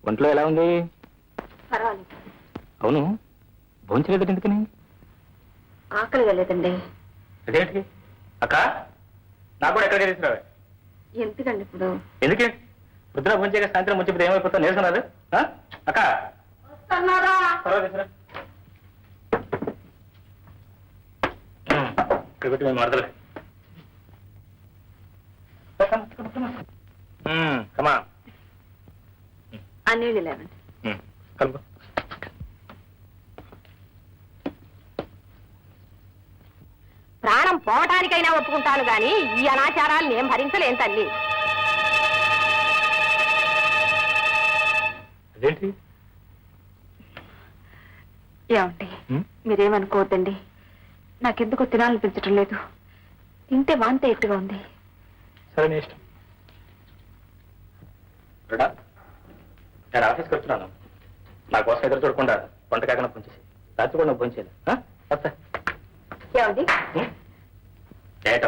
ఒంట్లో ఎలా ఉంది? పర్వాలేదు. అవును, భోంచలేదండి ఎందుకని? ఆకలి వెళ్ళలేదండి. అదేంటి అక్క, నాకు కూడా ఎక్కడ తీసుకురావే? ఎందుకండి ఇప్పుడు? ఎందుకే పొద్దున భోంచేక సాయంత్రం ముంచిపోతే ఏమైపోతా నేర్చున్నారు అక్క? ఇక్కడ పెట్టి మేము మరదలే కమా అన్నీళ్ళు లేవండి. కలుపు. ప్రాణం పోవటానికైనా ఒప్పుకుంటాను గాని ఈ అనాచారాలు నేను భరించలేను తల్లి. అదేంటి? ఏమండి, మీరేమనుకోవద్దండి. నాకెందుకో తినాలనిపించటం లేదు. తింటే వాంతే ఎట్టుగా ఉంది. సరే నీ ఇష్టం. నేను ఆఫీస్కి వస్తున్నాను. నా కోసం ఎదురు చూడకుండా వంట కాకుండా పొంచేసి రాత్రి కూడా నాకు పొంచేది. వస్తా. ఏమండి, ఏంటి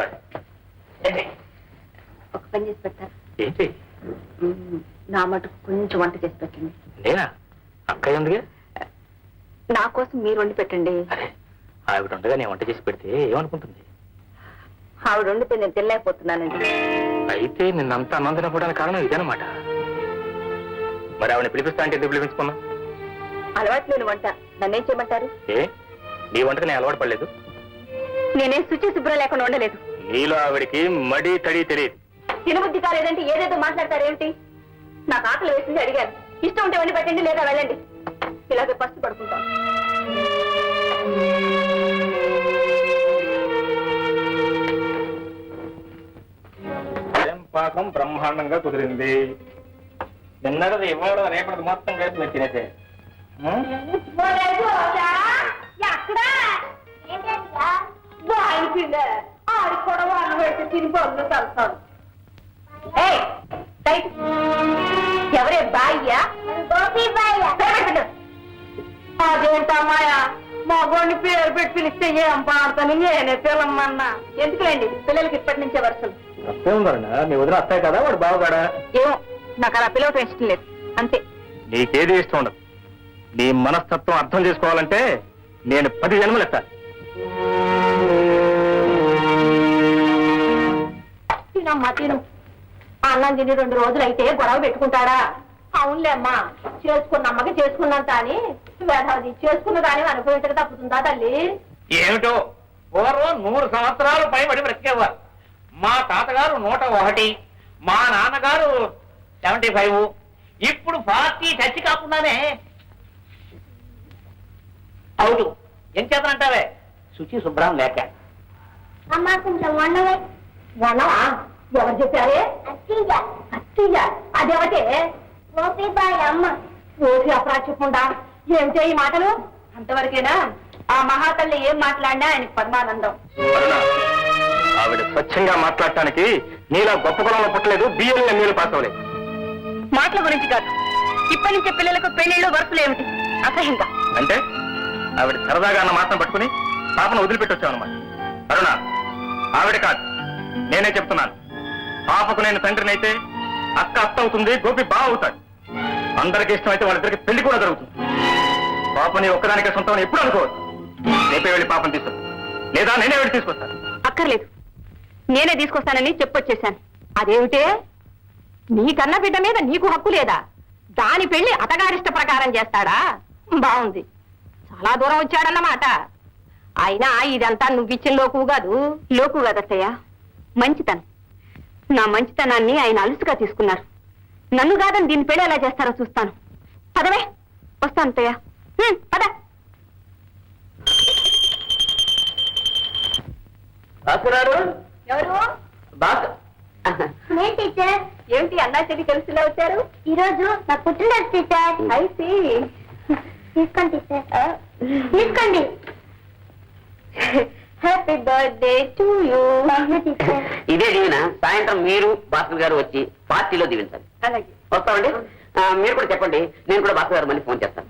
ఒక పని చేసి పెట్టారు. ఏంటి? నా మటుకు కొంచెం వంట చేసి పెట్టండి. నేనా? అక్కయ్య ఉందిగా. నా కోసం మీరు వండి పెట్టండి. అరే, ఆవిడ ఉండగా నేను వంట చేసి పెడితే ఏమనుకుంటుంది? ఆవిడ వండితే నేను తినలేకపోతున్నానండి. అయితే నిన్నంతా అన్నం తినకపోవడానికి కారణం ఇదేనమాట. మరి ఆవిడని పిలిపిస్తా అంటే ఎందుకు పిలిపించుకున్నా? అలవాటు లేని వంట నన్నేం చేయమంటారు? ఏ, నీ వంటకు నేను అలవాటు పడలేదు. నేనేం శుచి శుభ్రం లేకుండా ఉండలేదు. నీలో ఆవిడికి మడి తడి తెలియదు. తినబుద్ధి కాలేదంటే ఏదేదో మాట్లాడతారేమిటి? నాకు ఆకలి వేసింది అడిగాను. ఇష్టం ఉంటే వండి పెట్టండి, లేదా వెళ్ళండి. ఇలాగే పస్తు పడుకుంటాను. పాకం బ్రహ్మాండంగా కుదిరింది. నిన్నది ఇవ్వడం రేపటికి మొత్తం కలిసి వచ్చినట్టే. ఎవరే బాయ్యా? అదేంటమ్మాయా, మా గోడిని పేరు పెట్టి పిలిస్తే ఏం పాడతాను, నేనే పిల్లమ్మన్నా. ఎందుకులేండి పిల్లలకి ఇప్పటి నుంచే వరుసలు. అత్తే ఉందన్నా, మీ వదిన అత్తాయి కదా, వాడు బావగాడా? ఏమో, నాకు అలా పిలవటం ఇష్టం లేదు, అంతే. నీకేది ఇష్టం ఉండదు. నీ మనస్తత్వం అర్థం చేసుకోవాలంటే నేను 10 జన్మలు ఎత్తాను. తినమ్మా తిను. అన్నం తిని 2 రోజులు అయితే గొడవ పెట్టుకుంటాడా? అవునులే అమ్మా, చేసుకున్న అమ్మకి చేసుకున్నంత అని వేదాది చేసుకున్న దాని అనుభవించక తప్పుతుందా తల్లి? ఏమిటో పూర్వం 100 సంవత్సరాలు పైబడి బ్రతికేవారు. మా తాతగారు 101, మా నాన్నగారు 75, ఇప్పుడు 40 టచ్ కాకుండానే. అవును, ఏం చేతనంటావే? శుచి శుభ్రం లేక. అమ్మా కొంచెం వండవే. వండవా? ఎవరు చెప్పారే? అత్తయ్య. అత్తయ్య అదేవటే? గోపీబాయి అమ్మ. ఓసి అప్రాచ్యకుండా ఏమిటే ఈ మాటలు? అంతవరకేనా? ఆ మహాతల్లి ఏం మాట్లాడినా ఆయనకి పరమానందం. ఆవిడ స్వచ్ఛంగా మాట్లాడటానికి నీలా గొప్ప కులంలో పుట్టలేదు, బియ్యంలో నీళ్ళు పాస్ అవ్వలేదు. మాటల గురించి కాదు, ఇప్పటి నుంచి పిల్లలకు పెళ్లిళ్ళు వరుసలు ఏమిటి? అసహ్యంగా. అంటే ఆవిడ సరదాగా అన్న మాత్రం పట్టుకుని పాపను వదిలిపెట్టొచ్చావు అనమాట. అరుణ, ఆవిడ కాదు, నేనే చెప్తున్నాను. పాపకు నేను తండ్రినైతే అక్క అత్త అవుతుంది, గోపి బావ అవుతాడు. అందరికీ ఇష్టమైతే వాళ్ళిద్దరికి పెళ్లి కూడా జరుగుతుంది. పాపని ఒక్కదానికే సొంతం ఎప్పుడు అనుకోవచ్చు. రేపే వెళ్ళి పాపను తీసుకొస్తా, లేదా నేనే వెళ్ళి తీసుకొస్తాను. అక్కర్లేదు, నేనే తీసుకొస్తానని చెప్పొచ్చేశాను. అదేమిటే? నీ కన్న బిడ్డ మీద నీకు హక్కు లేదా? దాని పెళ్లి అతగారిష్ట ప్రకారం చేస్తాడా? బాగుంది, చాలా దూరం వచ్చాడన్నమాట. అయినా ఇదంతా నువ్విచ్చిన లోకువు కాదు. లోకువు కదత్తయ్య, మంచితనం. నా మంచితనాన్ని ఆయన అలుసుగా తీసుకున్నారు. నన్ను కాదని దీని పెళ్లి ఎలా చేస్తారో చూస్తాను. పదవే, వస్తాను అత్తయ్య. పద. బాసురారు ఎవరు? బాసు. టీచర్, ఏమిటి అన్నా చెల్లి కలిసిలా వచ్చారు? ఈ రోజు నా పుట్టినరోజు టీచర్. అయితే తీసుకోండి టీచర్, తీసుకోండి. Happy birthday to you. ఇదే దీవెన సాయంత్రం మీరు భాస్కర్ గారు వచ్చి పార్టీలో దీవించాలి. అలాగే, వస్తామండి. మీరు కూడా చెప్పండి, నేను కూడా భాస్కర్ గారు మళ్ళీ ఫోన్ చేస్తాను.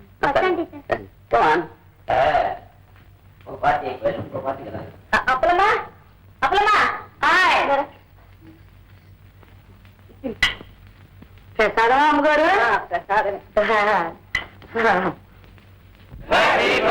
అప్పలమ్మా, అప్పలమ్మా. ప్రసాదం అమ్మగారు ప్రసాదం లేడీస్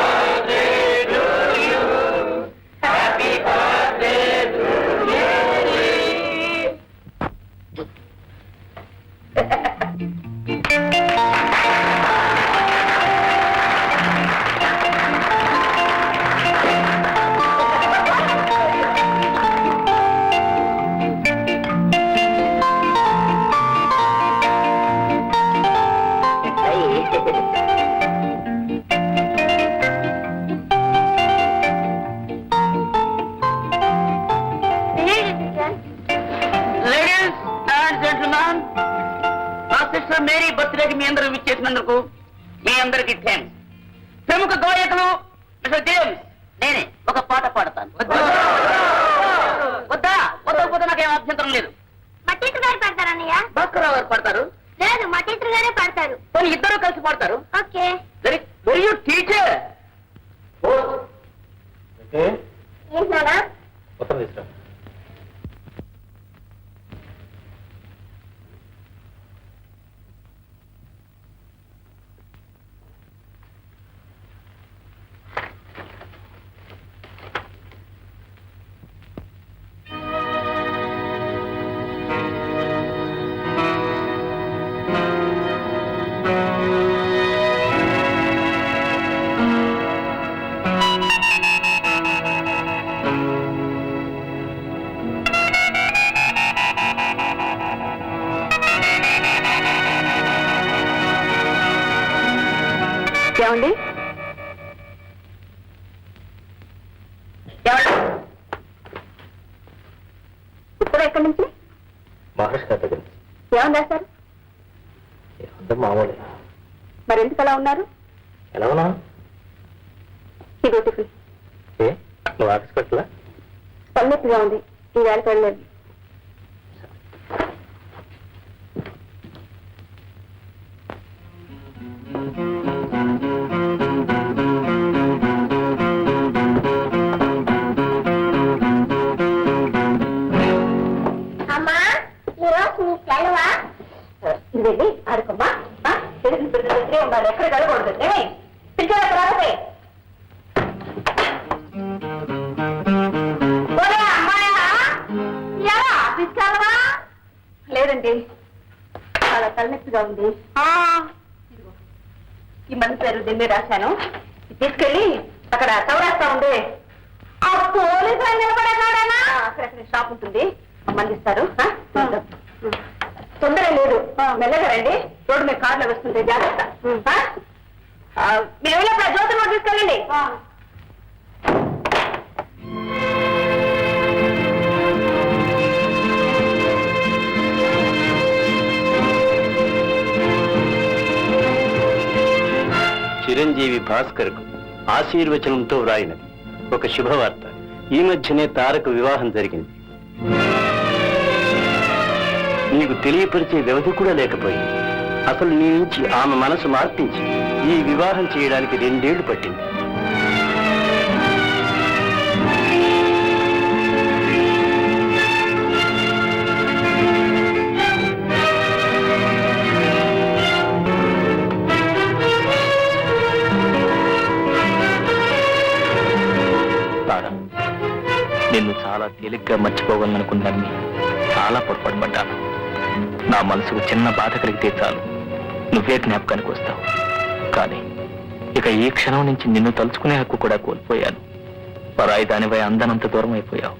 అండ్ జెంట్మెన్, నా సిస్టర్ మేరీ బర్త్డేకి మీ అందరూ విచ్చేసినందుకు మీ అందరికి థ్యాంక్స్. ప్రముఖ గాయకులు మిస్టర్ జేమ్స్, నేనే ఒక పాట పాడతాను. వద్దా వద్దా నాకేం అభ్యంతరం లేదు. మా టీచర్ గారు పాడతారన్నయ్య. భాస్కరరావు గారు పాడతారు. లేదు, మా టీచర్ గారే పాడతారు. పోనీ ఇద్దరు కలిసి పాడతారు. ఓకే. Very you teacher. ఏంటి నాన్న? ఉత్తరం తీసుకురా. ఏమండి ఇప్పుడు ఎక్కడి నుంచి మహారాష్ట్ర దగ్గర ఏమని రాశారు? మామూలు. మరి ఎందుకు అలా ఉన్నారు? ఎలా ఉన్నా? ఇదో టిఫిన్. నువ్వు ఆఫీస్ పెట్టలా? తలనొప్పిగా ఉంది, ఈ వేళకి వెళ్ళలేదు. అమ్మా, ఈరోజు నీ సెలవా? ఇది వెళ్ళి ఆడుకోమ్మా. ఉండాలి, ఎక్కడ కలగకూడదు. పిలిచారు రాకపోయి లేదండి, చాలా తలనొప్పిగా ఉంది. ఇదిగో, ఈ మంది పేరు దీన్ని రాశాను. ఇది తీసుకెళ్ళి అక్కడ చౌరాస్తా ఉంది. ఆ పోలీసు నిలబడేవాడనా? అక్కడ షాప్ ఉంటుంది, మంది ఇస్తారు. తొందర లేదు, మెల్లగా రండి. రోడ్డు మీద కార్లో వస్తుంటే జాగ్రత్త. మీరు వెళ్ళినప్పుడు జ్యోతి కూడా తీసుకెళ్ళండి. చిరంజీవి భాస్కర్ కు ఆశీర్వచనంతో వ్రాయినది ఒక శుభవార్త. ఈ మధ్యనే తారకు వివాహం జరిగింది. నీకు తెలియపరిచే వ్యవధి కూడా లేకపోయింది. అసలు నీ నుంచి ఆమె మనసు మార్పించి ఈ వివాహం చేయడానికి 2 ఏళ్లు పట్టింది. నిన్ను చాలా తేలిగ్గా మర్చిపోవాలనుకున్నాన్ని చాలా పొరపాటు పడ్డాను. నా మనసుకు చిన్న బాధ కలిగితే చాలు, నువ్వే జ్ఞాపకానికి వస్తావు. కానీ ఇక ఈ క్షణం నుంచి నిన్ను తలుచుకునే హక్కు కూడా కోల్పోయాను. పరాయి దానిపై అందనంత దూరం అయిపోయావు.